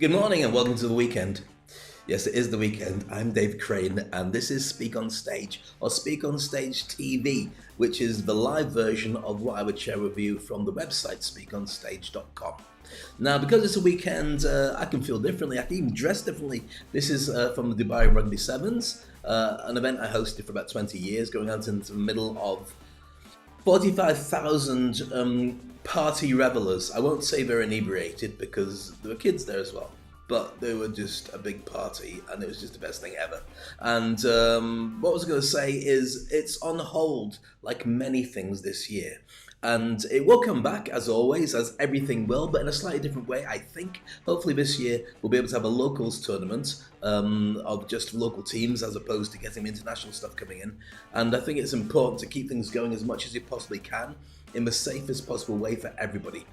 Good morning and welcome to the weekend. Yes, it is the weekend. I'm Dave Crane and this is Speak on Stage or Speak on Stage TV, which is the live version of what I would share with you from the website speakonstage.com. Now, because it's a weekend, I can feel differently. I can even dress differently. This is from the Dubai Rugby Sevens, an event I hosted for about 20 years, going out into the middle of 45,000 party revelers. I won't say they're inebriated because there were kids there as well, but they were just a big party and it was just the best thing ever. And what I was going to say is it's on hold like many things this year. And it will come back as always, as everything will, but in a slightly different way, I think. Hopefully this year we'll be able to have a locals tournament of just local teams as opposed to getting international stuff coming in. And I think it's important to keep things going as much as you possibly can in the safest possible way for everybody.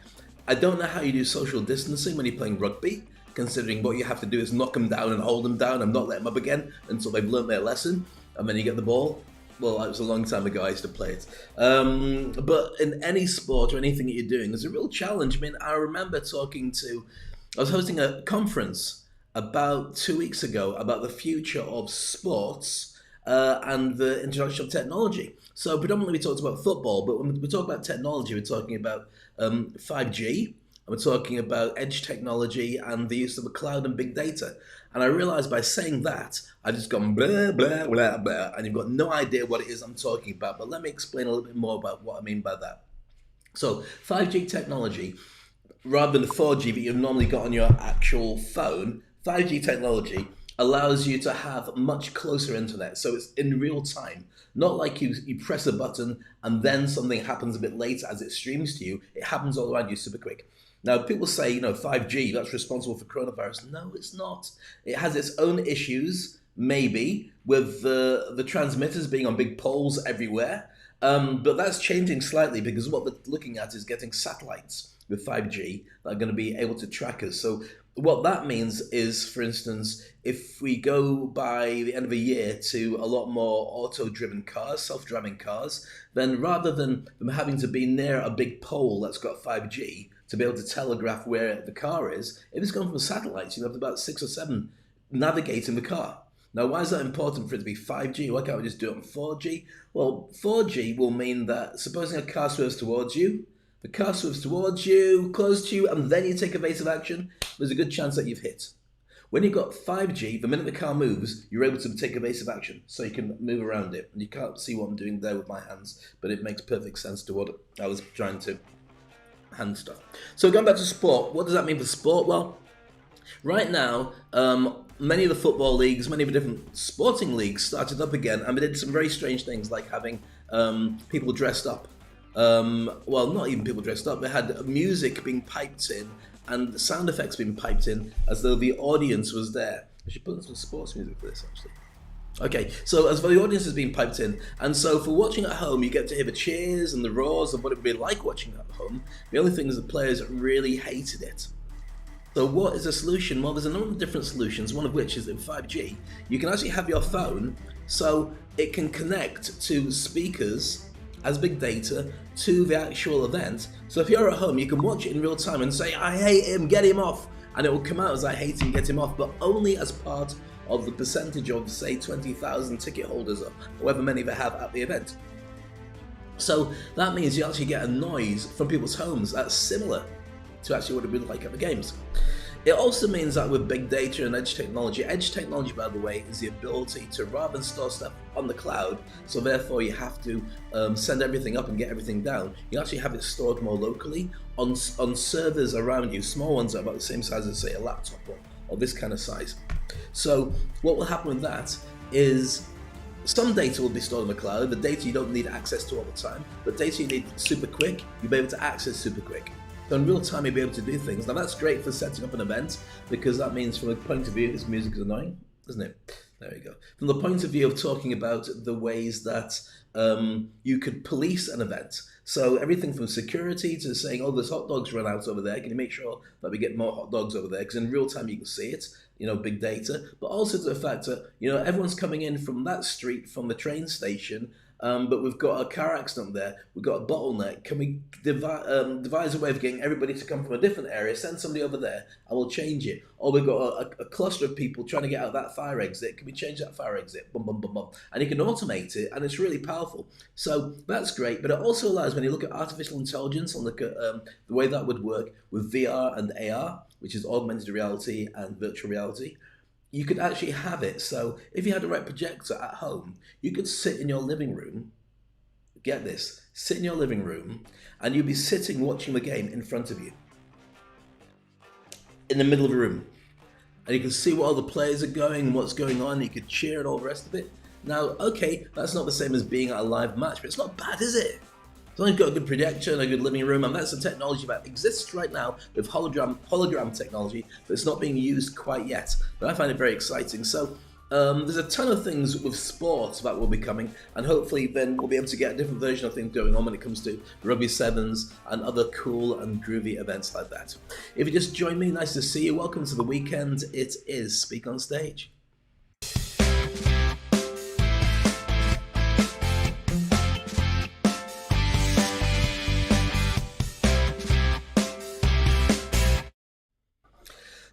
I don't know how you do social distancing when you're playing rugby, considering what you have to do is knock them down and hold them down and not let them up again until they've learnt their lesson, and then you get the ball. Well, it was a long time ago I used to play it. But in any sport or anything that you're doing, there's a real challenge. I mean, I remember I was hosting a conference about 2 weeks ago about the future of sports and the introduction of technology. So predominantly we talked about football, but when we talk about technology, we're talking about 5G, we're talking about edge technology and the use of the cloud and big data. And I realized by saying that, I've just gone blah, blah, blah, blah, and you've got no idea what it is I'm talking about. But let me explain a little bit more about what I mean by that. So 5G technology, rather than the 4G that you've normally got on your actual phone, 5G technology allows you to have much closer internet. So it's in real time, not like you press a button and then something happens a bit later as it streams to you. It happens all around you super quick. Now, people say, 5G, that's responsible for coronavirus. No, it's not. It has its own issues, maybe, with the transmitters being on big poles everywhere. But that's changing slightly because what we're looking at is getting satellites with 5G that are going to be able to track us. So what that means is, for instance, if we go by the end of the year to a lot more auto-driven cars, self-driving cars, then rather than them having to be near a big pole that's got 5G to be able to telegraph where the car is, if it's going from satellites, you have about 6 or 7 navigating the car. Now, why is that important for it to be 5G? Why can't we just do it on 4G? Well, 4G will mean that supposing a car swerves towards you, the car swerves towards you, close to you, and then you take evasive action, there's a good chance that you've hit. When you've got 5G, the minute the car moves, you're able to take evasive action, so you can move around it. And you can't see what I'm doing there with my hands, but it makes perfect sense to what I was trying to hand stuff. So going back to sport, what does that mean for sport? Well, right now, many of the football leagues, many of the different sporting leagues started up again, and they did some very strange things like having people dressed up. Well, not even people dressed up. They had music being piped in and sound effects being piped in as though the audience was there. I should put in some sports music for this, actually. Okay, so as the audience is being piped in, and so for watching at home, you get to hear the cheers and the roars of what it would be like watching at home. The only thing is the players really hated it. So what is the solution? Well, there's a number of different solutions, one of which is in 5G. You can actually have your phone so it can connect to speakers as big data to the actual event. So if you're at home, you can watch it in real time and say, I hate him, get him off. And it will come out as I hate him, get him off, but only as part of the percentage of, say, 20,000 ticket holders, or however many they have at the event. So that means you actually get a noise from people's homes that's similar to actually what it would be like at the games. It also means that with big data and edge technology, by the way, is the ability to rather than store stuff on the cloud, so therefore you have to send everything up and get everything down, you actually have it stored more locally on servers around you, small ones that are about the same size as, say, a laptop or this kind of size. So what will happen with that is some data will be stored in the cloud, the data you don't need access to all the time, but data you need super quick, you'll be able to access super quick. So in real time, you'll be able to do things. Now that's great for setting up an event because that means from a point of view, this music is annoying, isn't it? There we go. From the point of view of talking about the ways that you could police an event. So everything from security to saying, oh, there's hot dogs run out over there. Can you make sure that we get more hot dogs over there? Because in real time, you can see it, big data. But also to the fact that, everyone's coming in from that street, from the train station, but we've got a car accident there, we've got a bottleneck. Can we devise a way of getting everybody to come from a different area, send somebody over there, and we'll change it? Or we've got a cluster of people trying to get out that fire exit. Can we change that fire exit? Boom, boom, boom, boom. And you can automate it, and it's really powerful. So that's great, but it also allows, when you look at artificial intelligence and look at the way that would work with VR and AR, which is augmented reality and virtual reality, you could actually have it. So if you had the right projector at home, you could sit in your living room, get this, sit in your living room, and you'd be sitting watching the game in front of you, in the middle of a room. And you can see what all the players are going, what's going on, you could cheer and all the rest of it. Now, okay, that's not the same as being at a live match, but it's not bad, is it? As long as you've got a good projector and a good living room, and that's the technology that exists right now with hologram technology, but it's not being used quite yet. But I find it very exciting. So there's a ton of things with sports that will be coming, and hopefully then we'll be able to get a different version of things going on when it comes to rugby sevens and other cool and groovy events like that. If you just joined me, nice to see you. Welcome to the weekend. It is Speak on Stage.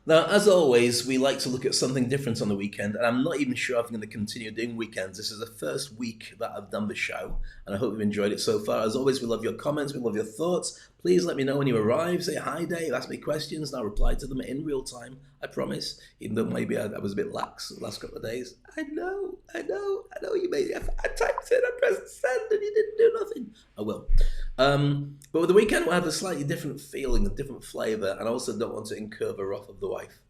Now, as always, we like to look at something different on the weekend, and I'm not even sure if I'm going to continue doing weekends. This is the first week that I've done the show, and I hope you've enjoyed it so far. As always, we love your comments, we love your thoughts. Please let me know when you arrive. Say hi, Dave, ask me questions, and I'll reply to them in real time, I promise, even though maybe I was a bit lax the last couple of days. I know, you made it. I typed in, I pressed send, and you didn't do nothing. I will. But with the weekend, we'll have a slightly different feeling, a different flavour, and I also don't want to incur the wrath of the wife.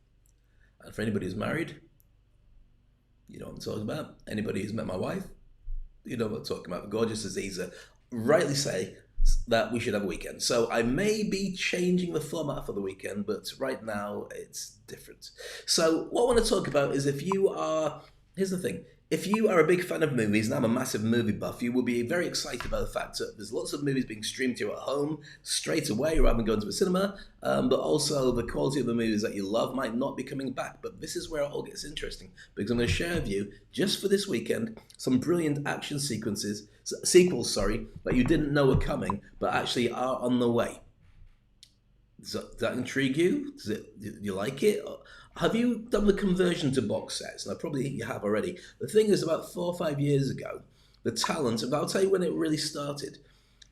And for anybody who's married, you know what I'm talking about. Anybody who's met my wife, you know what I'm talking about. Gorgeous Aziza rightly say that we should have a weekend. So I may be changing the format for the weekend, but right now it's different. So what I want to talk about is here's the thing. If you are a big fan of movies, and I'm a massive movie buff, you will be very excited about the fact that there's lots of movies being streamed to you at home straight away rather than going to a cinema, but also the quality of the movies that you love might not be coming back. But this is where it all gets interesting, because I'm going to share with you, just for this weekend, some brilliant action sequels, that you didn't know were coming, but actually are on the way. Does that intrigue you? Do you like it? Have you done the conversion to box sets? Now, probably you have already. The thing is, about 4 or 5 years ago, the talent, and I'll tell you when it really started.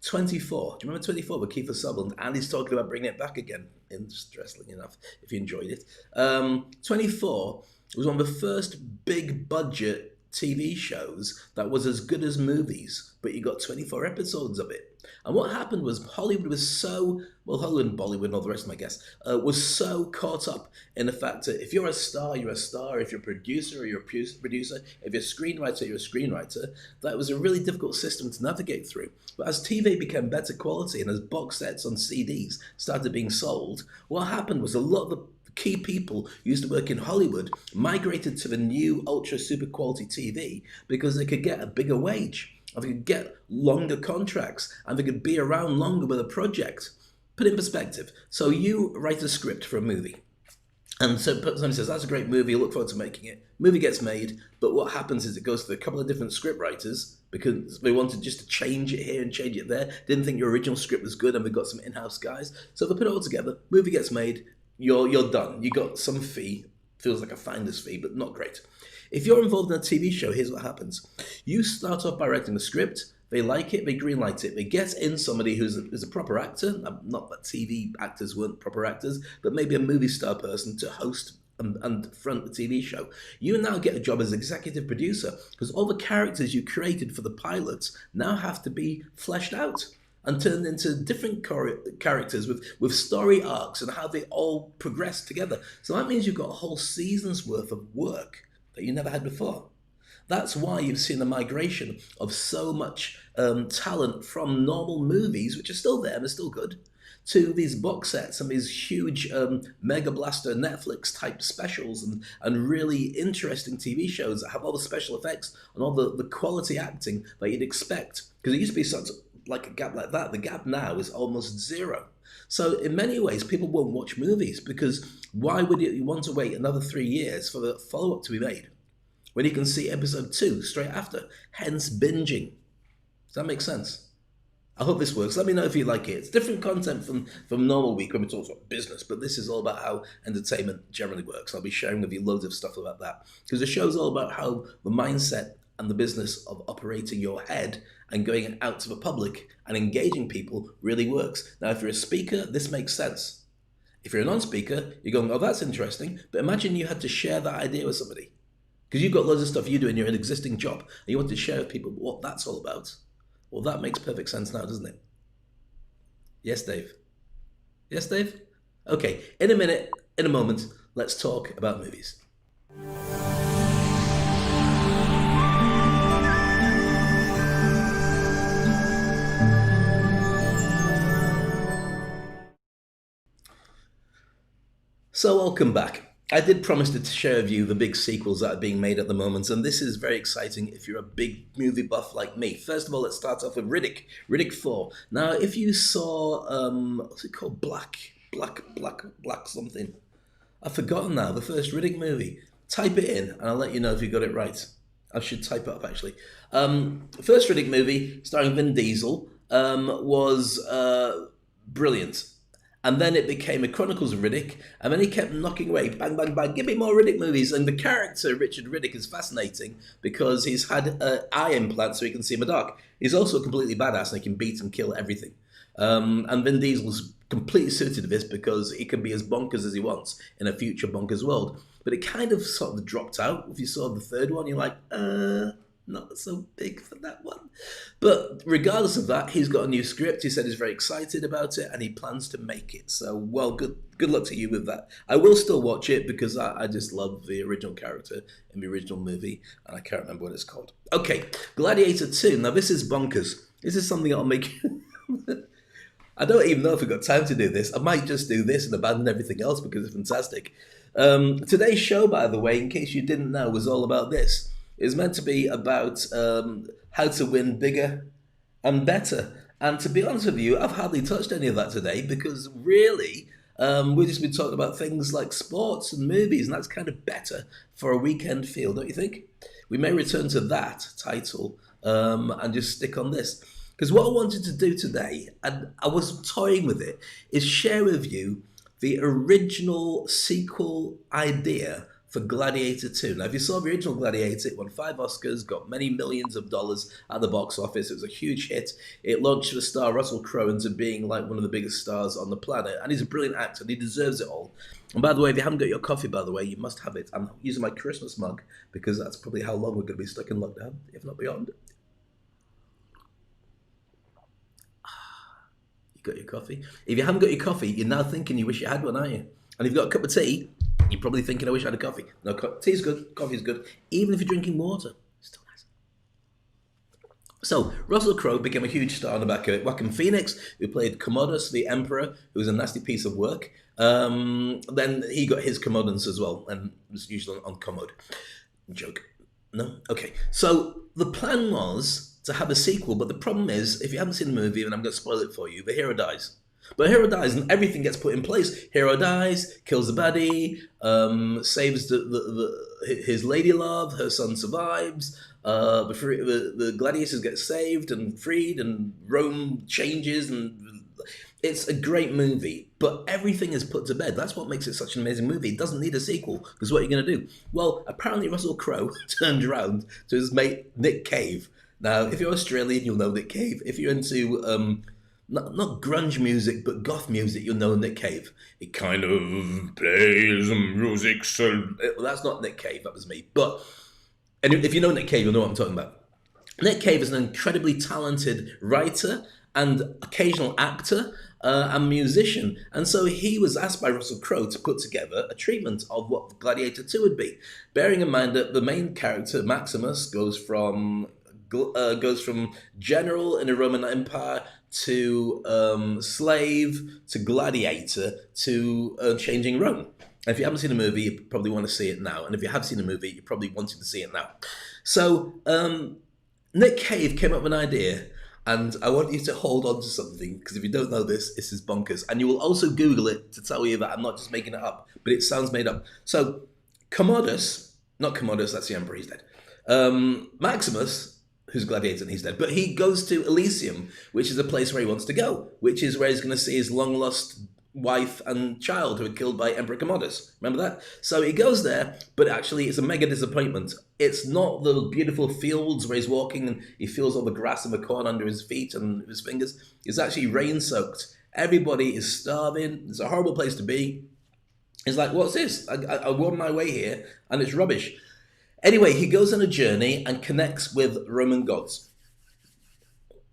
24. Do you remember 24 with Kiefer Sutherland? And he's talking about bringing it back again, interestingly enough, if you enjoyed it. 24 was one of the first big budget TV shows that was as good as movies, but you got 24 episodes of it. And what happened was Hollywood was Hollywood and Bollywood and all the rest of my guess, was so caught up in the fact that if you're a star, you're a star. If you're a producer, you're a producer. If you're a screenwriter, you're a screenwriter. That was a really difficult system to navigate through. But as TV became better quality and as box sets on CDs started being sold, what happened was a lot of the key people who used to work in Hollywood migrated to the new ultra super quality TV because they could get a bigger wage. And they could get longer contracts, and they could be around longer with a project. Put it in perspective. So you write a script for a movie, and so somebody says, that's a great movie, I look forward to making it. Movie gets made, but what happens is it goes to a couple of different script writers because they wanted just to change it here and change it there. Didn't think your original script was good, and we got some in-house guys. So they put it all together, movie gets made, you're done. You got some fee, feels like a finder's fee, but not great. If you're involved in a TV show, here's what happens. You start off by writing the script, they like it, they greenlight it, they get in somebody who's a proper actor, not that TV actors weren't proper actors, but maybe a movie star person to host and front the TV show. You now get a job as executive producer because all the characters you created for the pilots now have to be fleshed out and turned into different characters with story arcs and how they all progress together. So that means you've got a whole season's worth of work that you never had before. That's why you've seen a migration of so much talent from normal movies, which are still there and are still good, to these box sets and these huge mega blaster Netflix type specials and really interesting TV shows that have all the special effects and all the quality acting that you'd expect. Because it used to be such like a gap like that. The gap now is almost zero. So in many ways, people won't watch movies because why would you want to wait another 3 years for the follow-up to be made when you can see episode 2 straight after? Hence binging. Does that make sense? I hope this works. Let me know if you like it. It's different content from normal week when we talk about business, but this is all about how entertainment generally works. I'll be sharing with you loads of stuff about that because the show's all about how the mindset and the business of operating your head and going out to the public and engaging people really works. Now, if you're a speaker, this makes sense. If you're a non-speaker, you're going, oh, that's interesting. But imagine you had to share that idea with somebody because you've got loads of stuff you do in your existing job and you want to share with people what that's all about. Well, that makes perfect sense now, doesn't it? Yes, Dave. Yes, Dave? Okay, in a minute, in a moment, let's talk about movies. So, welcome back. I did promise to share with you the big sequels that are being made at the moment, and this is very exciting if you're a big movie buff like me. First of all, let's start off with Riddick 4. Now, if you saw, what's it called? Black something. I've forgotten now, the first Riddick movie. Type it in, and I'll let you know if you got it right. I should type it up, actually. First Riddick movie, starring Vin Diesel, was brilliant. And then it became a Chronicles of Riddick, and then he kept knocking away, bang, bang, bang, give me more Riddick movies. And the character, Richard Riddick, is fascinating because he's had eye implants so he can see in the dark. He's also completely badass and he can beat and kill everything. And Vin Diesel's completely suited to this because he can be as bonkers as he wants in a future bonkers world. But it kind of sort of dropped out. If you saw the third one, you're like, not so big for that one. But regardless of that, he's got a new script. He said he's very excited about it and he plans to make it. So, well, good luck to you with that. I will still watch it because I just love the original character in the original movie and I can't remember what it's called. Okay, Gladiator 2. Now, this is bonkers. This is something I'll make... I don't even know if we've got time to do this. I might just do this and abandon everything else because it's fantastic. Today's show, by the way, in case you didn't know, was all about this. It's meant to be about how to win bigger and better. And to be honest with you, I've hardly touched any of that today because really we've just been talking about things like sports and movies, and that's kind of better for a weekend feel, don't you think? We may return to that title and just stick on this. Because what I wanted to do today, and I was toying with it, is share with you the original sequel idea for Gladiator 2. Now, if you saw the original Gladiator, it won 5 Oscars, got many millions of dollars at the box office. It was a huge hit. It launched the star Russell Crowe into being like one of the biggest stars on the planet. And he's a brilliant actor, and he deserves it all. And by the way, if you haven't got your coffee, by the way, you must have it. I'm using my Christmas mug because that's probably how long we're going to be stuck in lockdown, if not beyond. You got your coffee? If you haven't got your coffee, you're now thinking you wish you had one, aren't you? And if you've got a cup of tea, you're probably thinking, I wish I had a coffee. No, tea's good, coffee's good. Even if you're drinking water, it's still nice. So, Russell Crowe became a huge star on the back of it. Joaquin Phoenix, who played Commodus, the Emperor, who was a nasty piece of work. Then he got his commodance as well, and was usually on commode. Joke. No? Okay. So, the plan was to have a sequel, but the problem is, if you haven't seen the movie, and I'm going to spoil it for you, the hero dies. But hero dies and everything gets put in place. Hero dies, kills the baddie, saves his lady love, her son survives, the gladiators get saved and freed and Rome changes and it's a great movie. But everything is put to bed. That's what makes it such an amazing movie. It doesn't need a sequel because what are you going to do? Well, apparently Russell Crowe turned around to his mate Nick Cave. Now, if you're Australian, you'll know Nick Cave. If you're into... Not grunge music, but goth music, you'll know Nick Cave. He kind of plays music, so... Well, that's not Nick Cave, that was me. But and if you know Nick Cave, you'll know what I'm talking about. Nick Cave is an incredibly talented writer and occasional actor and musician. And so he was asked by Russell Crowe to put together a treatment of what Gladiator 2 would be. Bearing in mind that the main character, Maximus, goes from general in the Roman Empire to slave to gladiator to changing Rome. And if you haven't seen the movie, you probably want to see it now. And if you have seen the movie, you're probably wanting to see it now. So Nick Cave came up with an idea, and I want you to hold on to something, because if you don't know this is bonkers. And you will also Google it to tell you that I'm not just making it up, but it sounds made up. So Commodus, not Commodus, that's the emperor, he's dead. Maximus, who's Gladiator, and he's dead. But he goes to Elysium, which is a place where he wants to go, which is where he's going to see his long-lost wife and child who were killed by Emperor Commodus. Remember that? So he goes there, but actually it's a mega disappointment. It's not the beautiful fields where he's walking and he feels all the grass and the corn under his feet and his fingers. It's actually rain-soaked. Everybody is starving. It's a horrible place to be. It's like, what's this? I won my way here, and it's rubbish. Anyway, he goes on a journey and connects with Roman gods.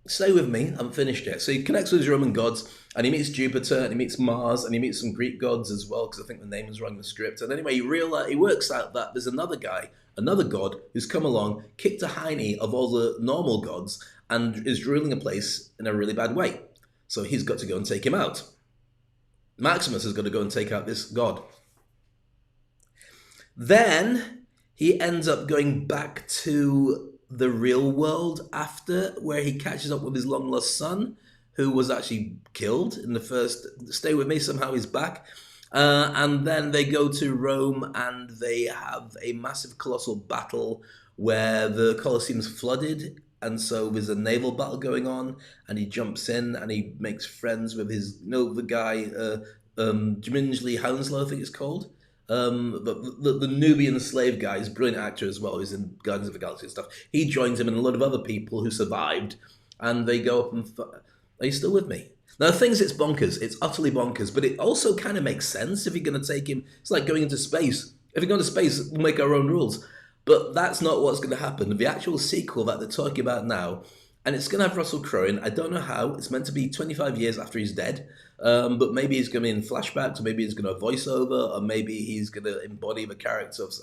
Stay with me, I haven't finished yet. So he connects with his Roman gods, and he meets Jupiter, and he meets Mars, and he meets some Greek gods as well, because I think the name was wrong in the script. And anyway, he works out that there's another guy, another god, who's come along, kicked a hiney of all the normal gods, and is ruling a place in a really bad way. So he's got to go and take him out. Maximus has got to go and take out this god. Then he ends up going back to the real world after, where he catches up with his long-lost son, who was actually killed in the first... Stay with me, somehow he's back. And then they go to Rome and they have a massive, colossal battle where the Colosseum's flooded, and so there's a naval battle going on, and he jumps in and he makes friends with his... the guy, Dmitri Hounslow, I think it's called. The Nubian slave guy, he's a brilliant actor as well, who's in Guardians of the Galaxy and stuff. He joins him and a lot of other people who survived, and they go up and... Are you still with me? Now, the thing is, it's bonkers. It's utterly bonkers, but it also kind of makes sense if you're going to take him. It's like going into space. If we go into space, we'll make our own rules. But that's not what's going to happen. The actual sequel that they're talking about now, and it's going to have Russell Crowe in. I don't know how. It's meant to be 25 years after he's dead. But maybe he's going to be in flashbacks, or maybe he's going to have voiceover, or maybe he's going to embody the character of...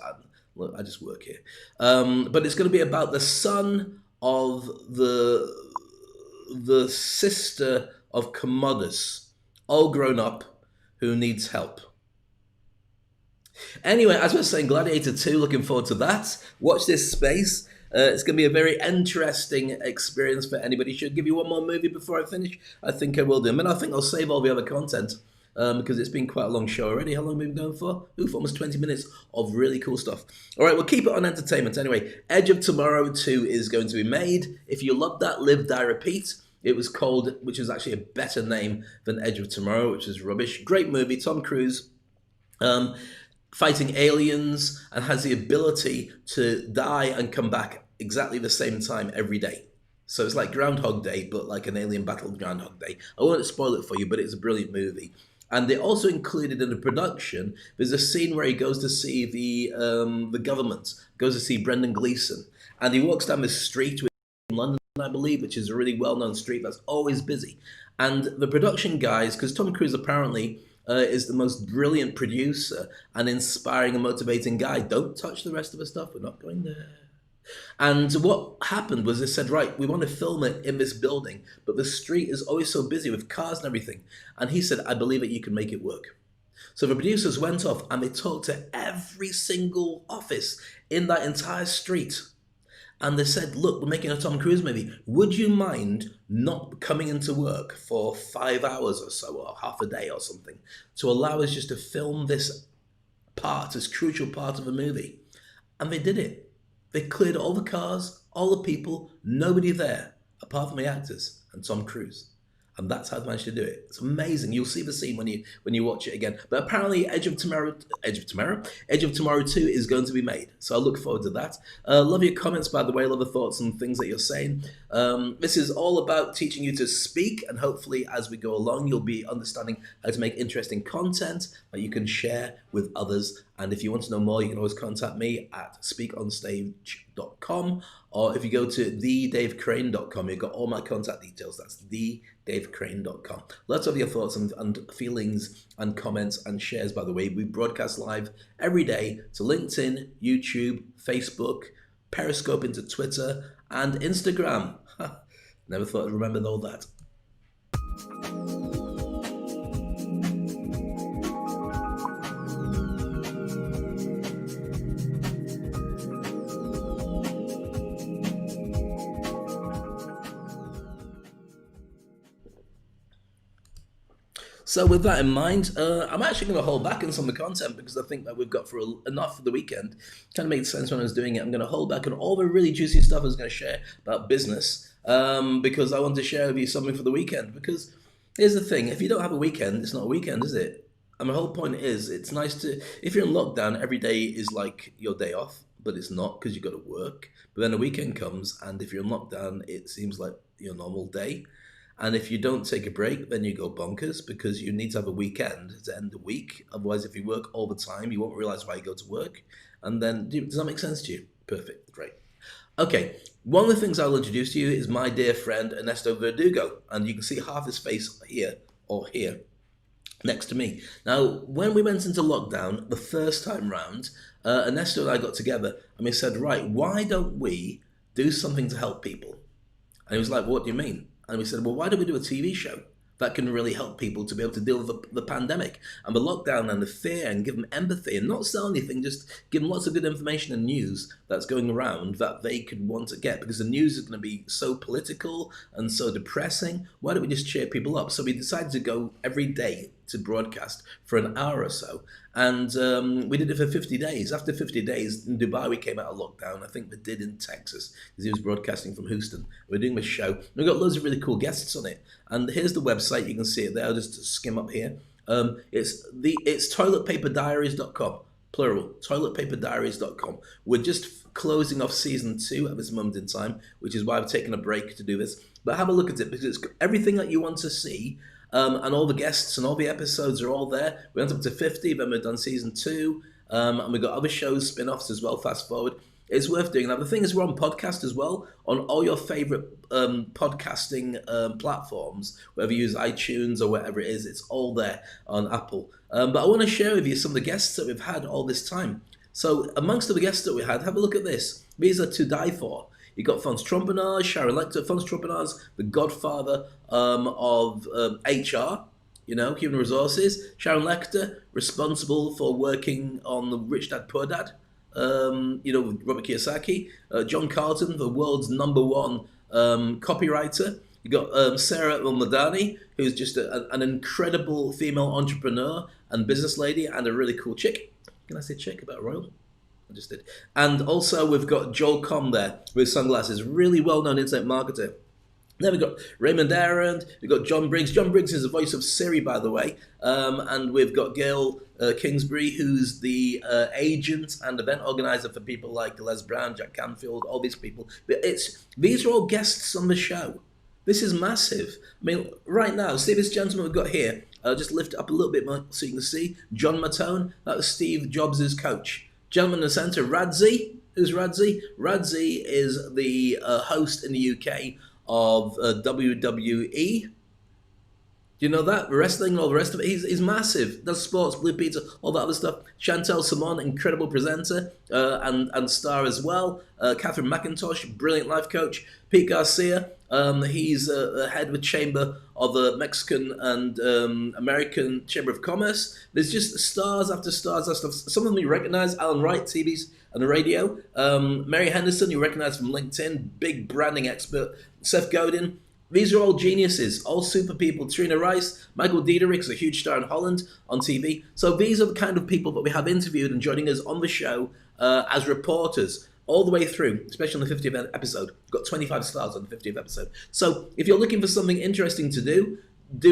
Look, I just work here. But it's going to be about the son of the sister of Commodus, all grown up, who needs help. Anyway, as I was saying, Gladiator 2, looking forward to that. Watch this space. It's going to be a very interesting experience for anybody. Should I give you one more movie before I finish? I think I will do. I mean, I think I'll save all the other content because it's been quite a long show already. How long have we been going for? Almost 20 minutes of really cool stuff. All right, we'll keep it on entertainment. Anyway, Edge of Tomorrow 2 is going to be made. If you love that, Live, Die, Repeat. It was called, which is actually a better name than Edge of Tomorrow, which is rubbish. Great movie, Tom Cruise. Fighting aliens, and has the ability to die and come back exactly the same time every day. So it's like Groundhog Day, but like an alien battle Groundhog Day. I won't spoil it for you, but it's a brilliant movie. And they also included in the production, there's a scene where he goes to see the government, goes to see Brendan Gleeson, and he walks down this street in London, I believe, which is a really well-known street that's always busy. And the production guys, because Tom Cruise apparently... is the most brilliant producer and inspiring and motivating guy. Don't touch the rest of the stuff. We're not going there. And what happened was they said, right, we want to film it in this building, but the street is always so busy with cars and everything. And he said, I believe that you can make it work. So the producers went off and they talked to every single office in that entire street. And they said, look, we're making a Tom Cruise movie. Would you mind not coming into work for 5 hours or so, or half a day or something, to allow us just to film this part, this crucial part of the movie? And they did it. They cleared all the cars, all the people, nobody there, apart from the actors and Tom Cruise. And that's how they managed to do it. It's amazing. You'll see the scene when you watch it again. But apparently Edge of Tomorrow 2 is going to be made. So I look forward to that. Love your comments, by the way. Love the thoughts and things that you're saying. This is all about teaching you to speak. And hopefully as we go along, you'll be understanding how to make interesting content that you can share with others. And if you want to know more, you can always contact me at speakonstage.com. Or if you go to thedavecrane.com, you've got all my contact details. That's thedavecrane.com. Let's have your thoughts and feelings and comments and shares, by the way. We broadcast live every day to LinkedIn, YouTube, Facebook, Periscope into Twitter, and Instagram. Never thought I'd remember all that. So with that in mind, I'm actually going to hold back on some of the content because I think that we've got through enough for the weekend. Kind of made sense when I was doing it. I'm going to hold back on all the really juicy stuff I was going to share about business because I want to share with you something for the weekend. Because here's the thing: if you don't have a weekend, it's not a weekend, is it? And the whole point is, it's nice to, if you're in lockdown, every day is like your day off, but it's not because you've got to work. But then the weekend comes, and if you're in lockdown, it seems like your normal day. And if you don't take a break, then you go bonkers because you need to have a weekend to end the week. Otherwise, if you work all the time, you won't realize why you go to work. And then, does that make sense to you? Perfect, great. Okay, one of the things I'll introduce to you is my dear friend Ernesto Verdugo. And you can see half his face here or here next to me. Now, when we went into lockdown the first time round, Ernesto and I got together and we said, right, why don't we do something to help people? And he was like, what do you mean? And we said, well, why don't we do a TV show that can really help people to be able to deal with the pandemic and the lockdown and the fear and give them empathy and not sell anything, just give them lots of good information and news that's going around that they could want to get because the news is going to be so political and so depressing. Why don't we just cheer people up? So we decided to go every day to broadcast for an hour or so. And we did it for 50 days. After 50 days, in Dubai, we came out of lockdown. I think we did in Texas, because he was broadcasting from Houston. We're doing this show. We've got loads of really cool guests on it. And here's the website. You can see it there. I'll just skim up here. It's toiletpaperdiaries.com, plural, toiletpaperdiaries.com. We're just closing off season 2 at this moment in time, which is why I've taken a break to do this. But have a look at it, because it's everything that you want to see. And all the guests and all the episodes are all there. We went up to 50, then we've done season 2, and we've got other shows, spin-offs as well, fast forward. It's worth doing. Now, the thing is, we're on podcast as well, on all your favourite podcasting platforms, whether you use iTunes or whatever it is, it's all there on Apple. But I want to share with you some of the guests that we've had all this time. So, amongst the guests that we had, have a look at this. These are to die for. You got Fons Trompenaars, Sharon Lecter. Fons Trompenaars, the godfather of HR, human resources. Sharon Lecter, responsible for working on the Rich Dad Poor Dad, with Robert Kiyosaki. John Carlton, the world's #1 copywriter. You got Sarah Ulmadani, who's just an incredible female entrepreneur and business lady and a really cool chick. Can I say chick about Royal? I just did. And also we've got Joel Comm there with sunglasses, really well-known internet marketer. Then we've got Raymond Arend, we've got John Briggs. John Briggs is the voice of Siri, by the way. And we've got Gail Kingsbury, who's the agent and event organizer for people like Les Brown, Jack Canfield, all these people. But these are all guests on the show. This is massive. I mean, right now, see this gentleman we've got here. I'll just lift it up a little bit more so you can see. John Matone, that's Steve Jobs' coach. Gentleman in the centre, Radzi. Who's Radzi? Radzi is the host in the UK of WWE. Do you know that? Wrestling and all the rest of it. He's massive. Does sports, Blue Pizza, all that other stuff. Chantel Simon, incredible presenter and star as well. Catherine McIntosh, brilliant life coach. Pete Garcia, he's the head of the Chamber of the Mexican and American Chamber of Commerce. There's just stars after stars after stuff. Some of them you recognize. Alan Wright, TV's and the radio. Mary Henderson, you recognize from LinkedIn, big branding expert. Seth Godin. These are all geniuses, all super people. Trina Rice, Michael Diederich, a huge star in Holland on TV. So these are the kind of people that we have interviewed and joining us on the show as reporters all the way through, especially on the 50th episode. We've got 25 stars on the 50th episode. So if you're looking for something interesting to do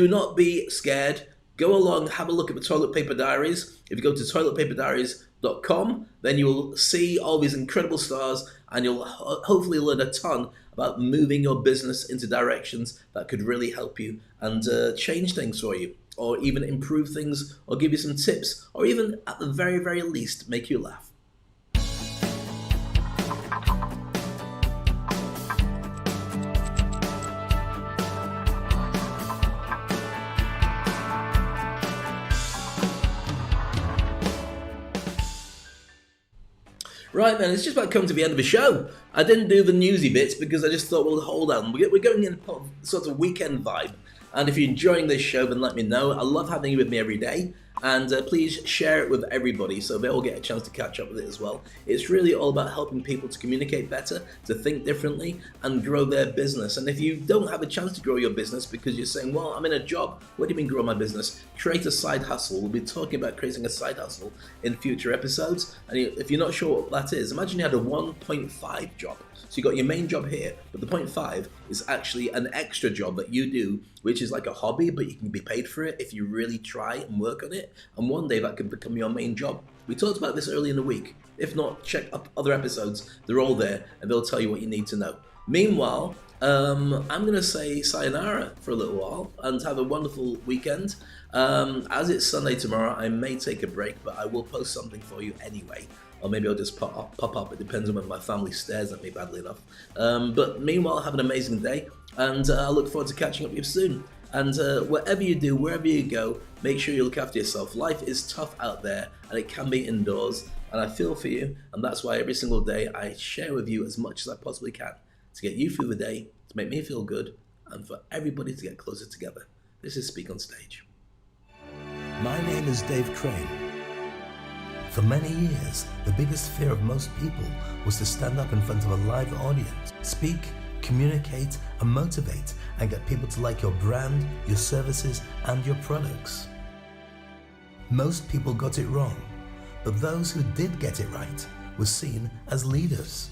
not be scared. Go along, have a look at the Toilet Paper Diaries. If you go to toiletpaperdiaries.com, then you'll see all these incredible stars and you'll hopefully learn a ton about moving your business into directions that could really help you and change things for you, or even improve things, or give you some tips, or even at the very, very least, make you laugh. Right then, it's just about come to the end of the show. I didn't do the newsy bits because I just thought, well, hold on. We're going in a sort of weekend vibe. And if you're enjoying this show, then let me know. I love having you with me every day. And please share it with everybody so they all get a chance to catch up with it as well. It's really all about helping people to communicate better, to think differently, and grow their business. And if you don't have a chance to grow your business because you're saying, well, I'm in a job, what do you mean grow my business? Create a side hustle. We'll be talking about creating a side hustle in future episodes. And if you're not sure what that is, imagine you had a 1.5 job. So you got your main job here, but the 0.5 is actually an extra job that you do, which is like a hobby, but you can be paid for it if you really try and work on it. And one day that could become your main job. We talked about this early in the week. If not, check up other episodes. They're all there and they'll tell you what you need to know. Meanwhile, I'm going to say sayonara for a little while and have a wonderful weekend. As it's Sunday tomorrow, I may take a break, but I will post something for you anyway. Or maybe I'll just pop up. It depends on when my family stares at me badly enough. But meanwhile, have an amazing day, and I look forward to catching up with you soon. And whatever you do, wherever you go, make sure you look after yourself. Life is tough out there, and it can be indoors. And I feel for you, and that's why every single day I share with you as much as I possibly can to get you through the day, to make me feel good, and for everybody to get closer together. This is Speak on Stage. My name is Dave Crane. For many years, the biggest fear of most people was to stand up in front of a live audience, speak, communicate, and motivate, and get people to like your brand, your services, and your products. Most people got it wrong, but those who did get it right were seen as leaders.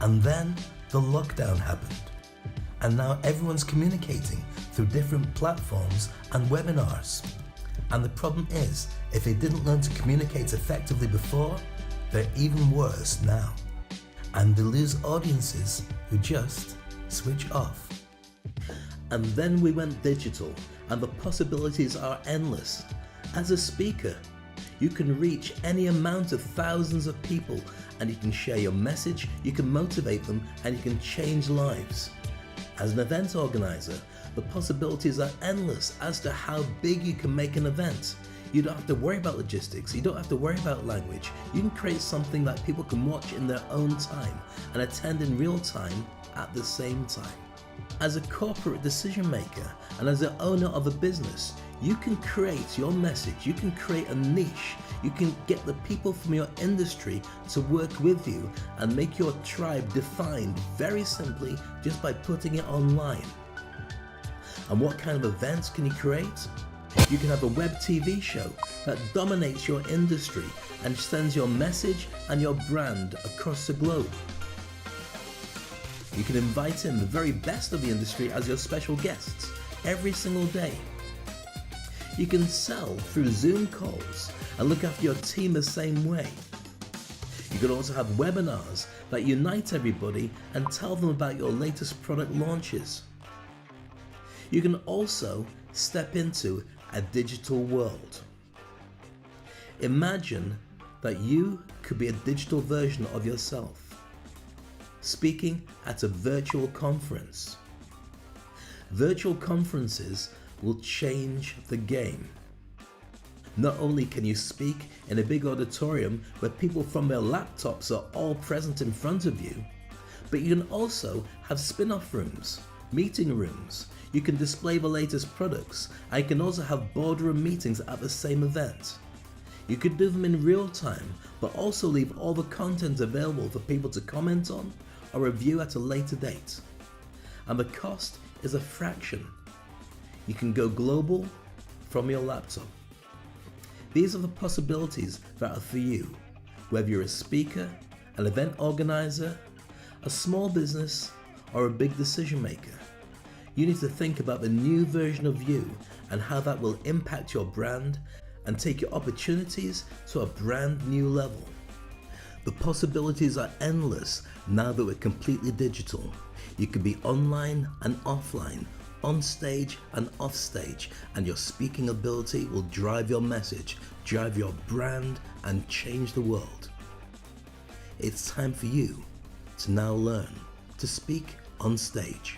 And then the lockdown happened, and now everyone's communicating through different platforms and webinars. And the problem is, if they didn't learn to communicate effectively before, they're even worse now. And they lose audiences who just switch off. And then we went digital, and the possibilities are endless. As a speaker, you can reach any amount of thousands of people, and you can share your message, you can motivate them, and you can change lives. As an event organizer, the possibilities are endless as to how big you can make an event. You don't have to worry about logistics, you don't have to worry about language. You can create something that people can watch in their own time and attend in real time at the same time. As a corporate decision maker and as the owner of a business, you can create your message, you can create a niche, you can get the people from your industry to work with you and make your tribe defined very simply just by putting it online. And what kind of events can you create? You can have a web TV show that dominates your industry and sends your message and your brand across the globe. You can invite in the very best of the industry as your special guests every single day. You can sell through Zoom calls and look after your team the same way. You can also have webinars that unite everybody and tell them about your latest product launches. You can also step into a digital world. Imagine that you could be a digital version of yourself, speaking at a virtual conference. Virtual conferences will change the game. Not only can you speak in a big auditorium where people from their laptops are all present in front of you, but you can also have spin-off rooms, meeting rooms. You can display the latest products, and you can also have boardroom meetings at the same event. You could do them in real time, but also leave all the content available for people to comment on or review at a later date. And the cost is a fraction. You can go global from your laptop. These are the possibilities that are for you, whether you're a speaker, an event organizer, a small business, or a big decision maker. You need to think about the new version of you and how that will impact your brand and take your opportunities to a brand new level. The possibilities are endless now that we're completely digital. You can be online and offline, on stage and off stage, and your speaking ability will drive your message, drive your brand, and change the world. It's time for you to now learn to speak on stage.